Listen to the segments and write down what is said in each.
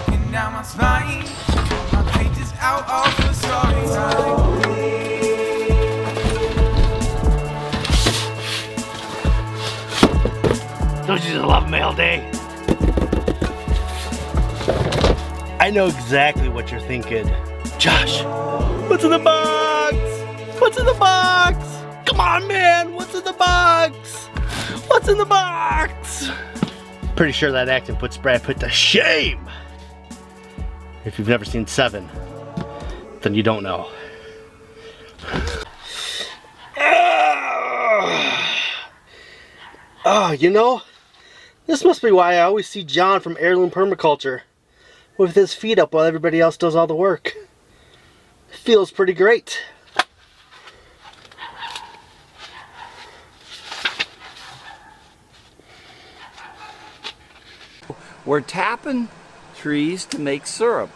walking down my spine. My pages out of the story time. Don't you just love mail day? I know exactly what you're thinking. Josh, what's in the box? What's in the box? Come on, man, what's in the box? What's in the box? Pretty sure that acting puts Brad Pitt to shame. If you've never seen Seven, then you don't know. Oh, you know, this must be why I always see John from Heirloom Permaculture with his feet up while everybody else does all the work. Feels pretty great. We're tapping trees to make syrup.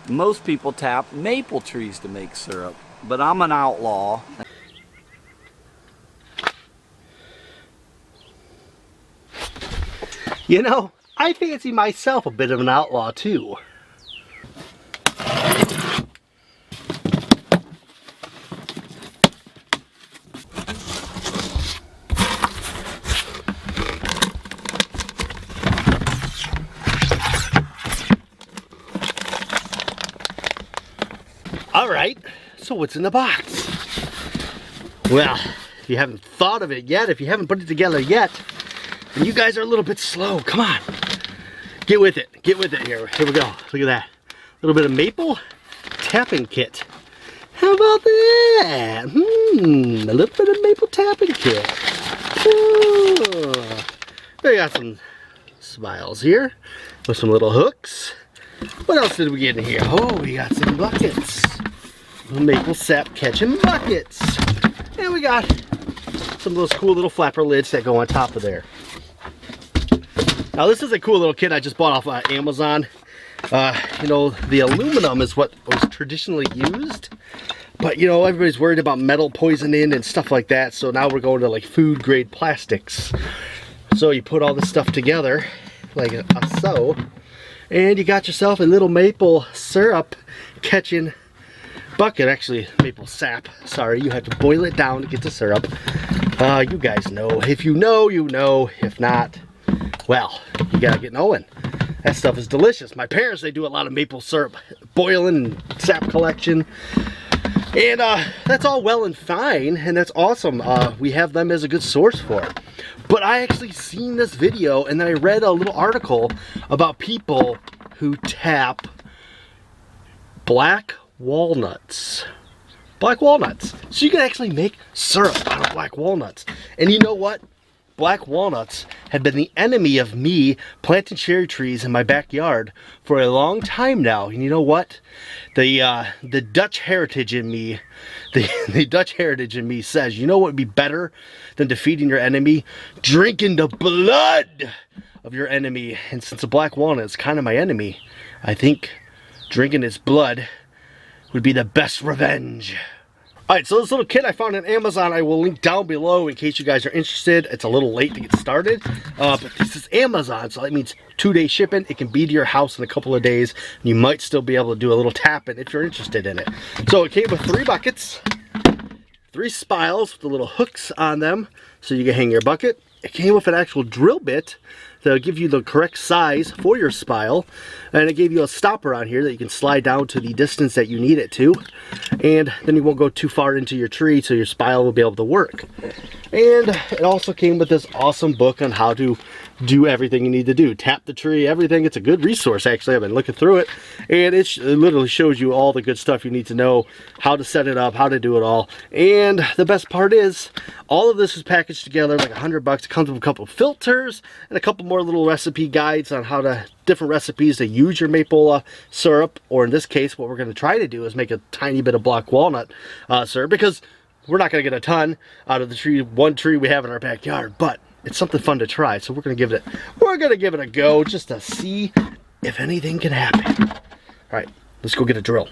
Most people tap maple trees to make syrup, but I'm an outlaw. You know, I fancy myself a bit of an outlaw too. Alright, so what's in the box? Well, if you haven't thought of it yet, if you haven't put it together yet, then you guys are a little bit slow. Come on. Get with it. Get with it here. Here we go. Look at that. A little bit of maple tapping kit. How about that? A little bit of maple tapping kit. Oh. We got some smiles here with some little hooks. What else did we get in here? Oh, we got some buckets. Maple sap catching buckets. And we got some of those cool little flapper lids that go on top of there. Now this is a cool little kit I just bought off Amazon. You know, the aluminum is what was traditionally used. But you know, everybody's worried about metal poisoning and stuff like that. So now we're going to like food grade plastics. So you put all this stuff together like so. And you got yourself a little maple syrup catching bucket. Actually, maple sap. Sorry, you have to boil it down to get the syrup. You guys know. If you know, you know. If not, well, you gotta get knowing. That stuff is delicious. My parents, they do a lot of maple syrup boiling and sap collection. And that's all well and fine, and that's awesome. We have them as a good source for it. But I actually seen this video, and then I read a little article about people who tap black walnuts. Black walnuts. So you can actually make syrup out of black walnuts. And you know what? Black walnuts have been the enemy of me planting cherry trees in my backyard for a long time now. And you know what? The Dutch heritage in me, the Dutch heritage in me says, you know what would be better than defeating your enemy? Drinking the blood of your enemy. And since a black walnut is kind of my enemy, I think drinking its blood would be the best revenge. Alright, so this little kit I found on Amazon, I will link down below in case you guys are interested. It's a little late to get started, but this is Amazon, so that means 2-day shipping. It can be to your house in a couple of days, and you might still be able to do a little tapping if you're interested in it. So it came with 3 buckets, 3 spiles with the little hooks on them, so you can hang your bucket. It came with an actual drill bit that'll give you the correct size for your spile, and it gave you a stopper on here that you can slide down to the distance that you need it to, and then you won't go too far into your tree, so your spile will be able to work. And it also came with this awesome book on how to do everything you need to do. Tap the tree, everything. It's a good resource, actually. I've been looking through it, and it literally shows you all the good stuff you need to know, how to set it up, how to do it all. And the best part is, all of this is packaged together like $100. It comes with a couple of filters and a couple more little recipe guides on how to, different recipes to use your maple syrup, or in this case, what we're going to try to do is make a tiny bit of black walnut syrup, because we're not going to get a ton out of the one tree we have in our backyard, but it's something fun to try, so we're going to give it a go just to see if anything can happen. All right, let's go get a drill.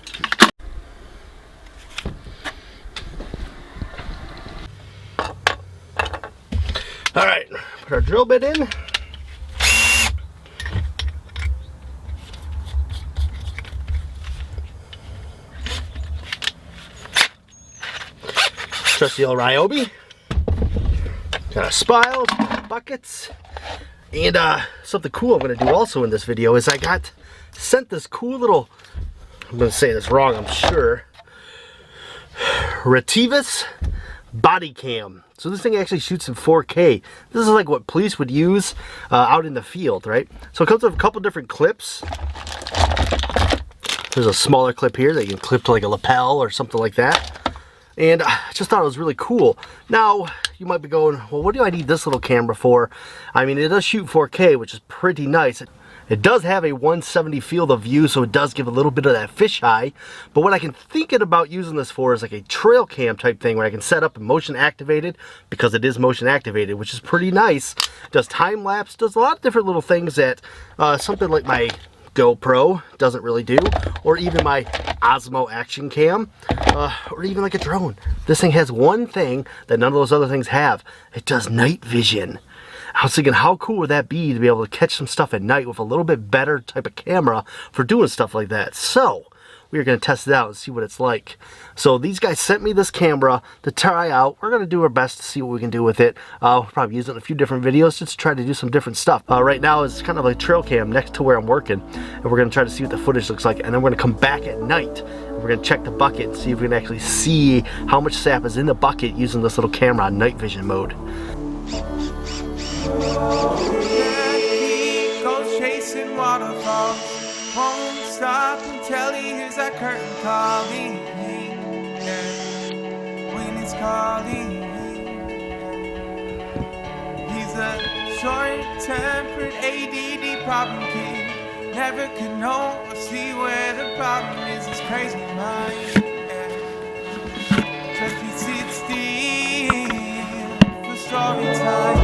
All right, put our drill bit in. trusty old Ryobi. Got a spiles, buckets, and something cool I'm going to do also in this video is I got sent this cool little, I'm going to say this wrong, I'm sure, Retivus body cam. So this thing actually shoots in 4K. This is like what police would use out in the field, right? So it comes with a couple different clips. There's a smaller clip here that you can clip to like a lapel or something like that. And I just thought it was really cool. Now, you might be going, well, what do I need this little camera for? I mean, it does shoot 4K, which is pretty nice. It does have a 170 field of view, so it does give a little bit of that fisheye. But what I can thinking about using this for is like a trail cam type thing where I can set up and motion activated, because it is motion activated, which is pretty nice. It does time lapse, does a lot of different little things that something like my GoPro doesn't really do, or even my Osmo Action Cam, or even like a drone. This thing has one thing that none of those other things have. It does night vision. I was thinking, how cool would that be to be able to catch some stuff at night with a little bit better type of camera for doing stuff like that. So we're going to test it out and see what it's like. So these guys sent me this camera to try out. We're going to do our best to see what we can do with it. We'll probably use it in a few different videos just to try to do some different stuff. Right now it's kind of like trail cam next to where I'm working, and we're going to try to see what the footage looks like, and then we're going to come back at night and we're going to check the bucket and see if we can actually see how much sap is in the bucket using this little camera on night vision mode. He goes chasing waterfalls, won't stop until he hears that curtain calling. Yeah. When it's calling, he's a short-tempered ADD problem kid. Never could know or see where the problem is. His crazy mind. Yeah. Just he sits still for story time.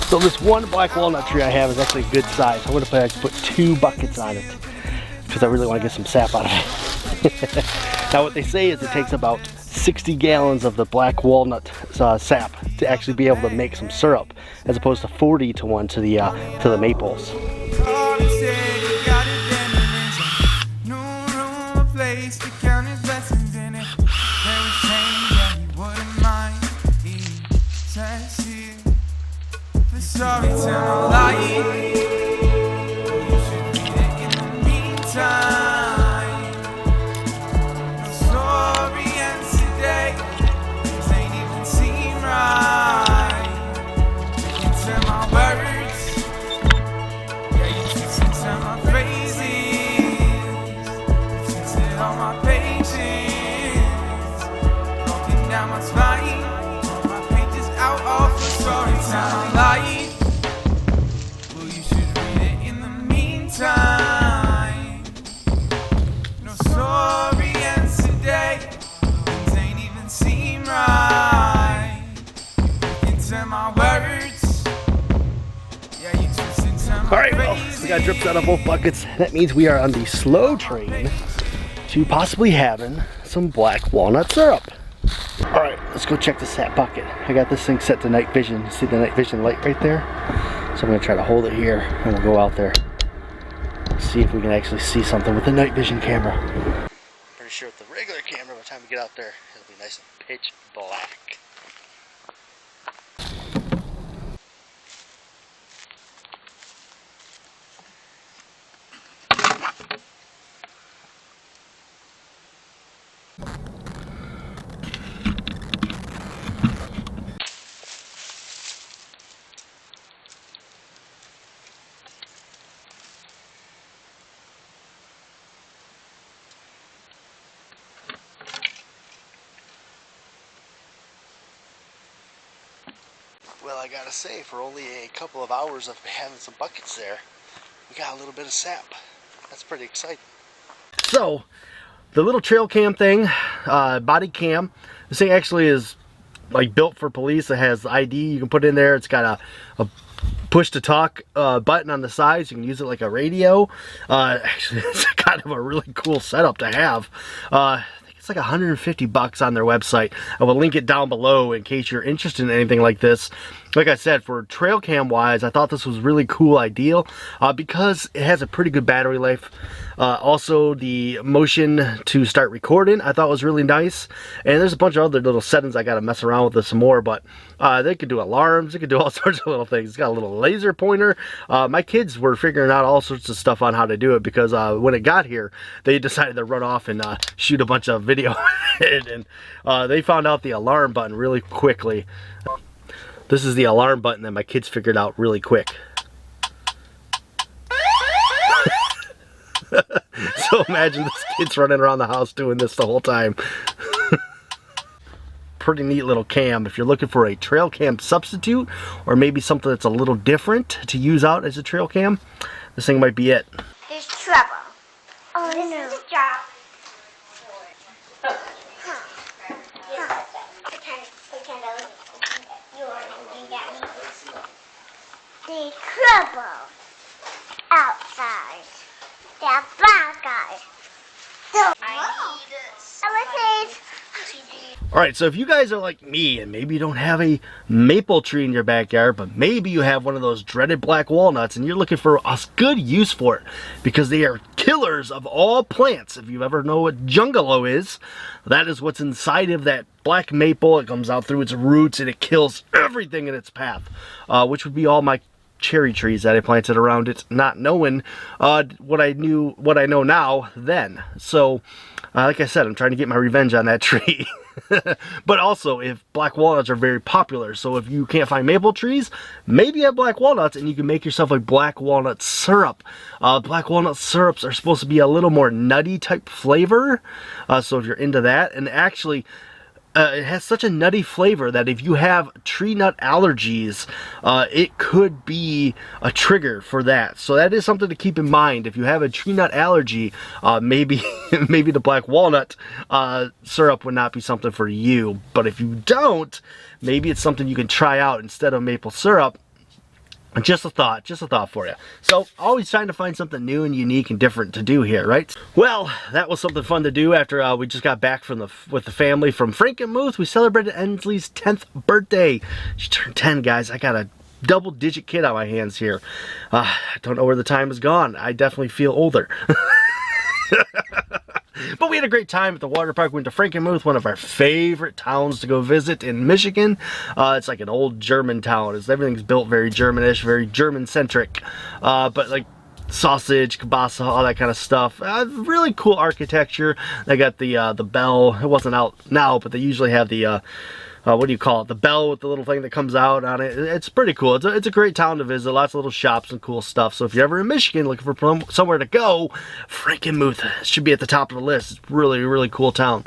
So this one black walnut tree I have is actually a good size. I'm going to put 2 buckets on it because I really want to get some sap out of it. Now what they say is it takes about 60 gallons of the black walnut sap to actually be able to make some syrup, as opposed to 40 to 1 to the maples. Sorry, tell no lie. You should read it in the meantime. No story ends today. Things ain't even seem right. You can tell my words. Yeah, you can tell my phrases. You twisted all my patience. Broken down my spine. My pages out of the story. Tell no lie. Time. No story ends today. Things ain't even seem right. You can tell my words. Yeah, you twist into my Alright, well, we got drips out of both buckets. That means we are on the slow train to possibly having some black walnut syrup. Alright, let's go check the sap bucket. I got this thing set to night vision. See the night vision light right there? So I'm going to try to hold it here and we'll go out there. See if we can actually see something with the night vision camera. Pretty sure with the regular camera, by the time we get out there, it'll be nice and pitch black. Well, I gotta say, for only a couple of hours of having some buckets there, we got a little bit of sap. That's pretty exciting. So, the little trail cam thing, body cam, this thing actually is like built for police. It has ID you can put in there. It's got a push to talk button on the sides. You can use it like a radio. Actually, it's kind of a really cool setup to have. I think it's like $150 on their website. I will link it down below in case you're interested in anything like this. Like I said, for trail cam wise, I thought this was really cool ideal because it has a pretty good battery life. Also, the motion to start recording I thought was really nice. And there's a bunch of other little settings I got to mess around with this some more. But they could do alarms. They could do all sorts of little things. It's got a little laser pointer. My kids were figuring out all sorts of stuff on how to do it because when it got here, they decided to run off and shoot a bunch of video. And they found out the alarm button really quickly. This is the alarm button that my kids figured out really quick. So imagine this kid's running around the house doing this the whole time. Pretty neat little cam. If you're looking for a trail cam substitute, or maybe something that's a little different to use out as a trail cam, this thing might be it. There's trouble. Oh, this is a job. The trouble outside. The bad guys. So, Alright, so if you guys are like me and maybe you don't have a maple tree in your backyard, but maybe you have one of those dreaded black walnuts and you're looking for a good use for it because they are killers of all plants. If you ever know what jungalo is, that is what's inside of that black maple. It comes out through its roots and it kills everything in its path, which would be all my cherry trees that I planted around it, not knowing what I know now then. So like I said, I'm trying to get my revenge on that tree. But also, if black walnuts are very popular, so if you can't find maple trees, maybe you have black walnuts and you can make yourself a black walnut syrup. Black walnut syrups are supposed to be a little more nutty type flavor, so if you're into that, and actually it has such a nutty flavor that if you have tree nut allergies, it could be a trigger for that. So that is something to keep in mind. If you have a tree nut allergy, maybe maybe the black walnut syrup would not be something for you. But if you don't, maybe it's something you can try out instead of maple syrup. Just a thought for you. So, always trying to find something new and unique and different to do here, right? Well, that was something fun to do after we just got back with the family from Frankenmuth. We celebrated Ensley's 10th birthday. She turned 10, guys. I got a double-digit kid on my hands here. I don't know where the time has gone. I definitely feel older. But we had a great time at the water park. We went to Frankenmuth, one of our favorite towns to go visit in Michigan. It's like an old German town. Everything's built very Germanish, very German-centric. But like sausage, kielbasa, all that kind of stuff. Really cool architecture. They got the bell. It wasn't out now, but they usually have the what do you call it? The bell with the little thing that comes out on it. It's pretty cool. It's a great town to visit. Lots of little shops and cool stuff. So if you're ever in Michigan looking for somewhere to go, Frankenmuth should be at the top of the list. It's really, really cool town.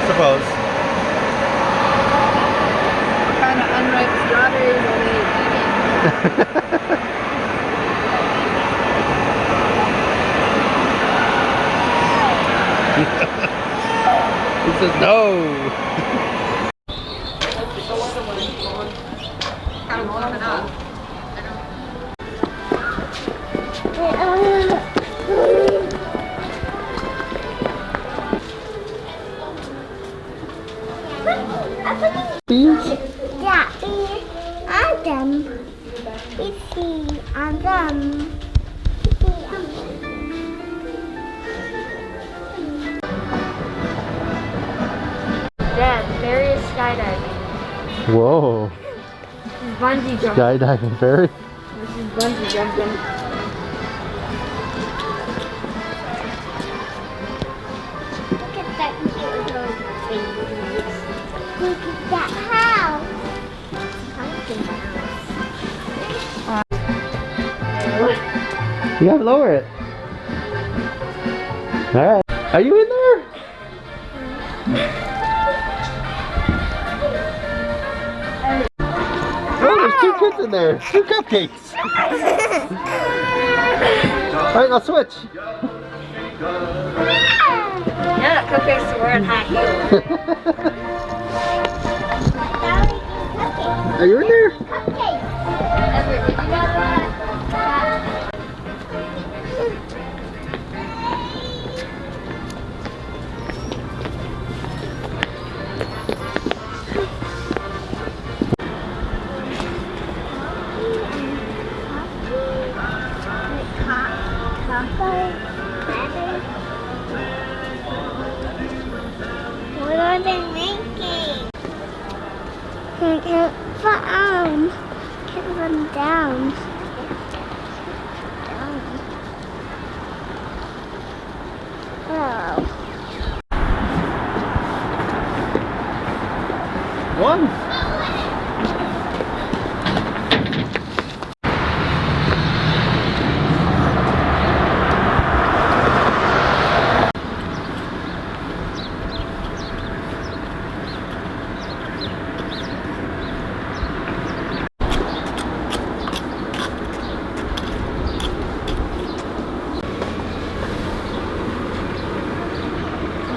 Suppose. What kind of unripe strawberries are they eating? He says no. yeah, on them. It's on them. Dad, Barry is skydiving. Whoa. This is bungee jumping. Skydiving Barry? This is bungee jumping. Look at that little baby. Look at that house. Pumpkin house. You gotta lower it. Alright. Are you in there? what's in there? 2 cupcakes. Alright, now switch. Yeah, cupcakes are wearing high heels. Are you in there? Everett, did you know that? What are they making? Can't run down. Oh. 1.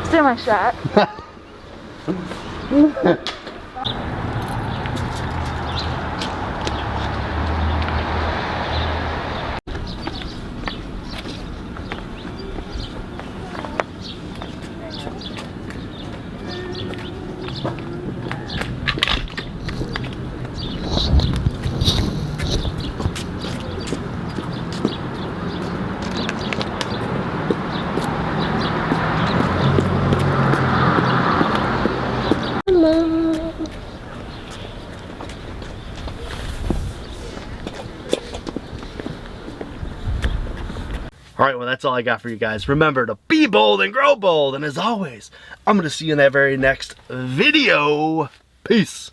Steal my shot. Alright, well that's all I got for you guys. Remember to be bold and grow bold. And as always, I'm going to see you in that very next video. Peace.